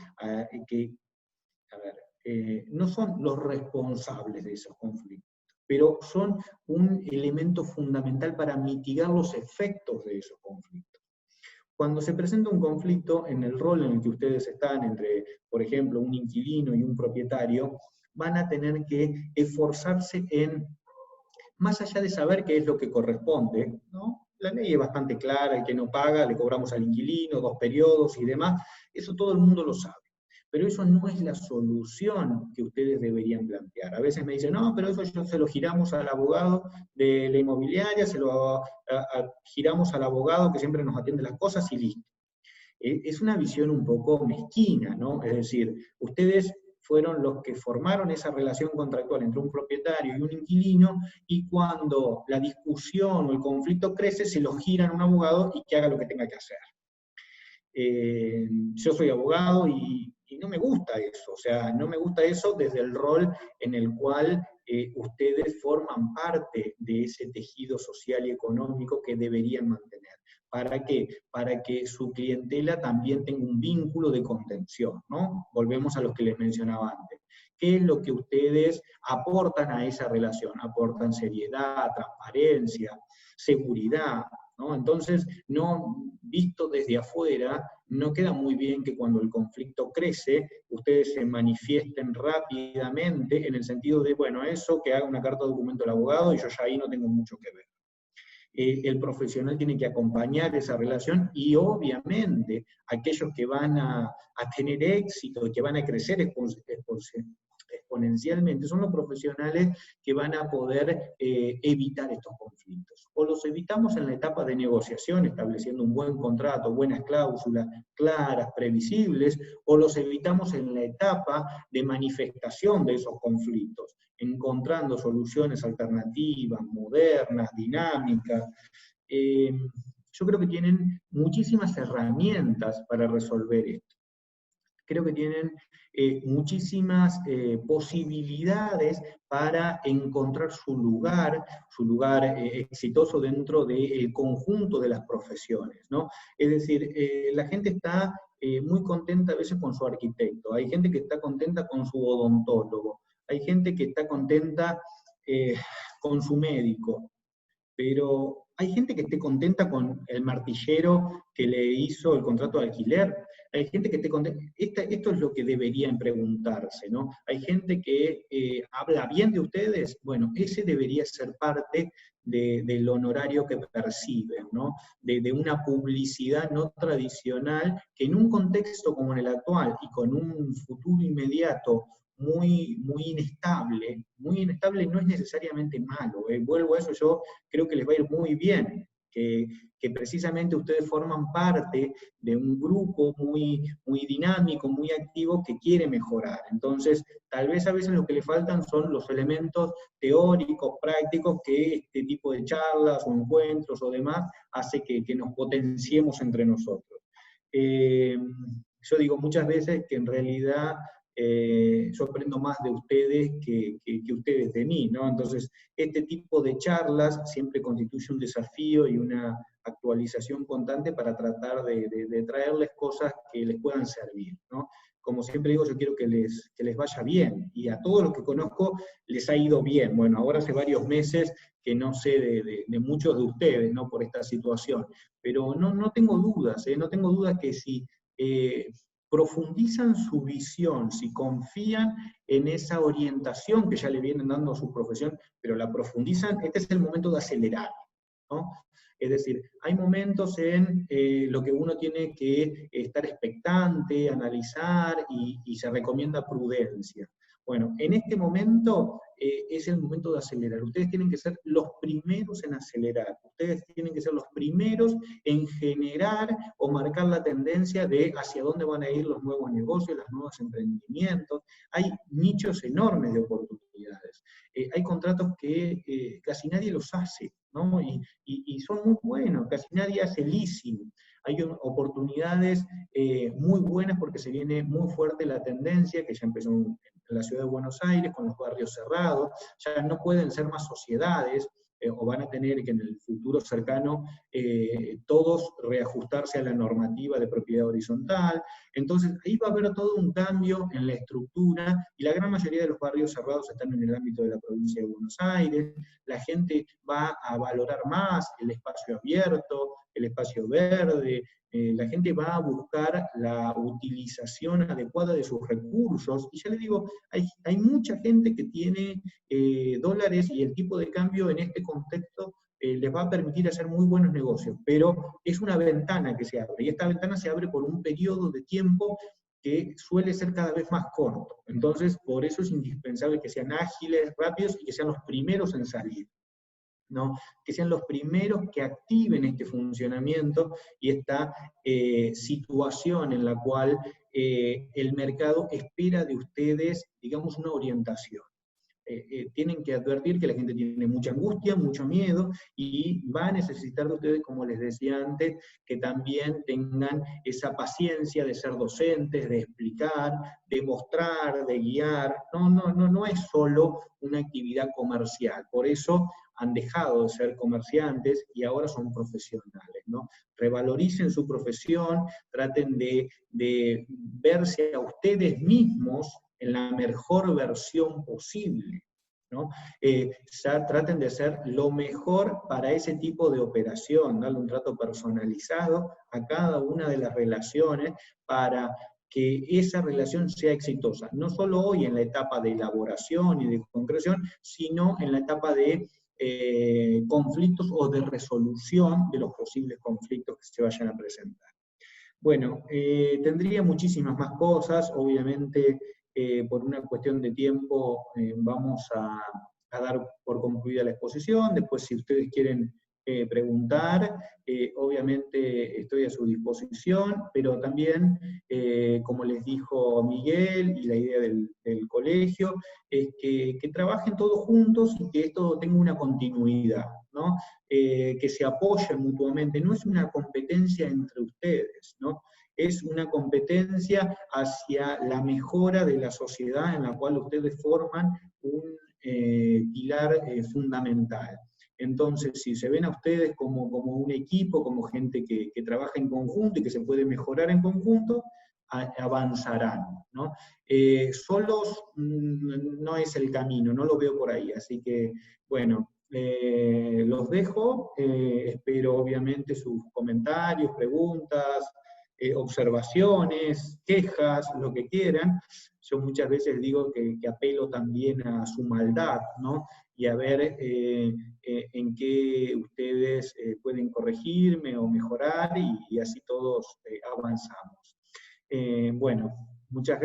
Speaker 3: no son los responsables de esos conflictos, pero son un elemento fundamental para mitigar los efectos de esos conflictos. Cuando se presenta un conflicto, en el rol en el que ustedes están, entre, por ejemplo, un inquilino y un propietario, van a tener que esforzarse en, más allá de saber qué es lo que corresponde, ¿no? La ley es bastante clara, el que no paga, le cobramos al inquilino, 2 periodos y demás, eso todo el mundo lo sabe. Pero eso no es la solución que ustedes deberían plantear. A veces me dicen, no, pero eso ya se lo giramos al abogado de la inmobiliaria, se lo giramos al abogado que siempre nos atiende las cosas y listo. Es una visión un poco mezquina, ¿no? Es decir, ustedes fueron los que formaron esa relación contractual entre un propietario y un inquilino, y cuando la discusión o el conflicto crece, se lo giran a un abogado y que haga lo que tenga que hacer. Yo soy abogado y no me gusta eso, o sea, no me gusta eso desde el rol en el cual ustedes forman parte de ese tejido social y económico que deberían mantener. ¿Para qué? Para que su clientela también tenga un vínculo de contención, ¿no? Volvemos a los que les mencionaba antes. ¿Qué es lo que ustedes aportan a esa relación? Aportan seriedad, transparencia, seguridad, ¿no? Entonces, visto desde afuera, no queda muy bien que cuando el conflicto crece, ustedes se manifiesten rápidamente en el sentido de, bueno, eso, que haga una carta de documento al abogado y yo ya ahí no tengo mucho que ver. El profesional tiene que acompañar esa relación y obviamente aquellos que van a tener éxito y que van a crecer exponencialmente son los profesionales que van a poder evitar estos conflictos. O los evitamos en la etapa de negociación, estableciendo un buen contrato, buenas cláusulas, claras, previsibles, o los evitamos en la etapa de manifestación de esos conflictos, encontrando soluciones alternativas, modernas, dinámicas. Yo creo que tienen muchísimas herramientas para resolver esto. Creo que tienen muchísimas posibilidades para encontrar su lugar exitoso dentro del conjunto de las profesiones, ¿no? Es decir, la gente está muy contenta a veces con su arquitecto, hay gente que está contenta con su odontólogo, hay gente que está contenta con su médico, pero hay gente que esté contenta con el martillero que le hizo el contrato de alquiler. Hay gente que esté contenta. Esto es lo que deberían preguntarse, ¿no? Hay gente que habla bien de ustedes. Bueno, ese debería ser parte del honorario que perciben, ¿no? De una publicidad no tradicional que en un contexto como en el actual y con un futuro inmediato muy inestable no es necesariamente malo. Vuelvo a eso, yo creo que les va a ir muy bien, que precisamente ustedes forman parte de un grupo muy dinámico, muy activo, que quiere mejorar. Entonces, tal vez a veces lo que le faltan son los elementos teóricos, prácticos, que este tipo de charlas o encuentros o demás hace que nos potenciemos entre nosotros. Yo digo muchas veces que en realidad yo aprendo más de ustedes que ustedes de mí, ¿no? Entonces, este tipo de charlas siempre constituye un desafío y una actualización constante para tratar de traerles cosas que les puedan servir, ¿no? Como siempre digo, yo quiero que les vaya bien, y a todos los que conozco les ha ido bien. Bueno, ahora hace varios meses que no sé de muchos de ustedes, ¿no? Por esta situación, pero no tengo dudas, no tengo dudas que si profundizan su visión, si confían en esa orientación que ya le vienen dando a su profesión, pero la profundizan, este es el momento de acelerar, ¿no? Es decir, hay momentos en lo que uno tiene que estar expectante, analizar, y se recomienda prudencia. Bueno, en este momento es el momento de acelerar. Ustedes tienen que ser los primeros en acelerar. Ustedes tienen que ser los primeros en generar o marcar la tendencia de hacia dónde van a ir los nuevos negocios, los nuevos emprendimientos. Hay nichos enormes de oportunidades. Hay contratos que casi nadie los hace, ¿no? Y son muy buenos, casi nadie hace leasing. Hay oportunidades muy buenas porque se viene muy fuerte la tendencia, que ya empezó en la ciudad de Buenos Aires, con los barrios cerrados, ya no pueden ser más sociedades, o van a tener que en el futuro cercano todos reajustarse a la normativa de propiedad horizontal. Entonces ahí va a haber todo un cambio en la estructura, y la gran mayoría de los barrios cerrados están en el ámbito de la provincia de Buenos Aires. La gente va a valorar más el espacio abierto, el espacio verde, la gente va a buscar la utilización adecuada de sus recursos, y ya les digo, hay mucha gente que tiene dólares, y el tipo de cambio en este contexto les va a permitir hacer muy buenos negocios, pero es una ventana que se abre, y esta ventana se abre por un periodo de tiempo que suele ser cada vez más corto. Entonces, por eso es indispensable que sean ágiles, rápidos, y que sean los primeros en salir, ¿no? Que sean los primeros que activen este funcionamiento y esta situación en la cual el mercado espera de ustedes, digamos, una orientación. Tienen que advertir que la gente tiene mucha angustia, mucho miedo, y va a necesitar de ustedes, como les decía antes, que también tengan esa paciencia de ser docentes, de explicar, de mostrar, de guiar. No es solo una actividad comercial. Por eso han dejado de ser comerciantes y ahora son profesionales, ¿no? Revaloricen su profesión, traten de verse a ustedes mismos en la mejor versión posible, ¿no? Traten de hacer lo mejor para ese tipo de operación, darle un trato personalizado a cada una de las relaciones para que esa relación sea exitosa, no solo hoy en la etapa de elaboración y de concreción, sino en la etapa de conflictos o de resolución de los posibles conflictos que se vayan a presentar. Bueno, tendría muchísimas más cosas, obviamente por una cuestión de tiempo vamos a dar por concluida la exposición. Después, si ustedes quieren preguntar, obviamente estoy a su disposición, pero también, como les dijo Miguel, y la idea del colegio, es que trabajen todos juntos y que esto tenga una continuidad, ¿no? Que se apoyen mutuamente. No es una competencia entre ustedes, ¿no? Es una competencia hacia la mejora de la sociedad en la cual ustedes forman un pilar fundamental. Entonces, si se ven a ustedes como un equipo, como gente que trabaja en conjunto y que se puede mejorar en conjunto, avanzarán, ¿no? Solos no es el camino, no lo veo por ahí. Así que, bueno, los dejo, espero obviamente sus comentarios, preguntas, observaciones, quejas, lo que quieran. Yo muchas veces digo que apelo también a su maldad, ¿no? Y a ver en qué ustedes pueden corregirme o mejorar, y así todos avanzamos. Bueno, muchas gracias.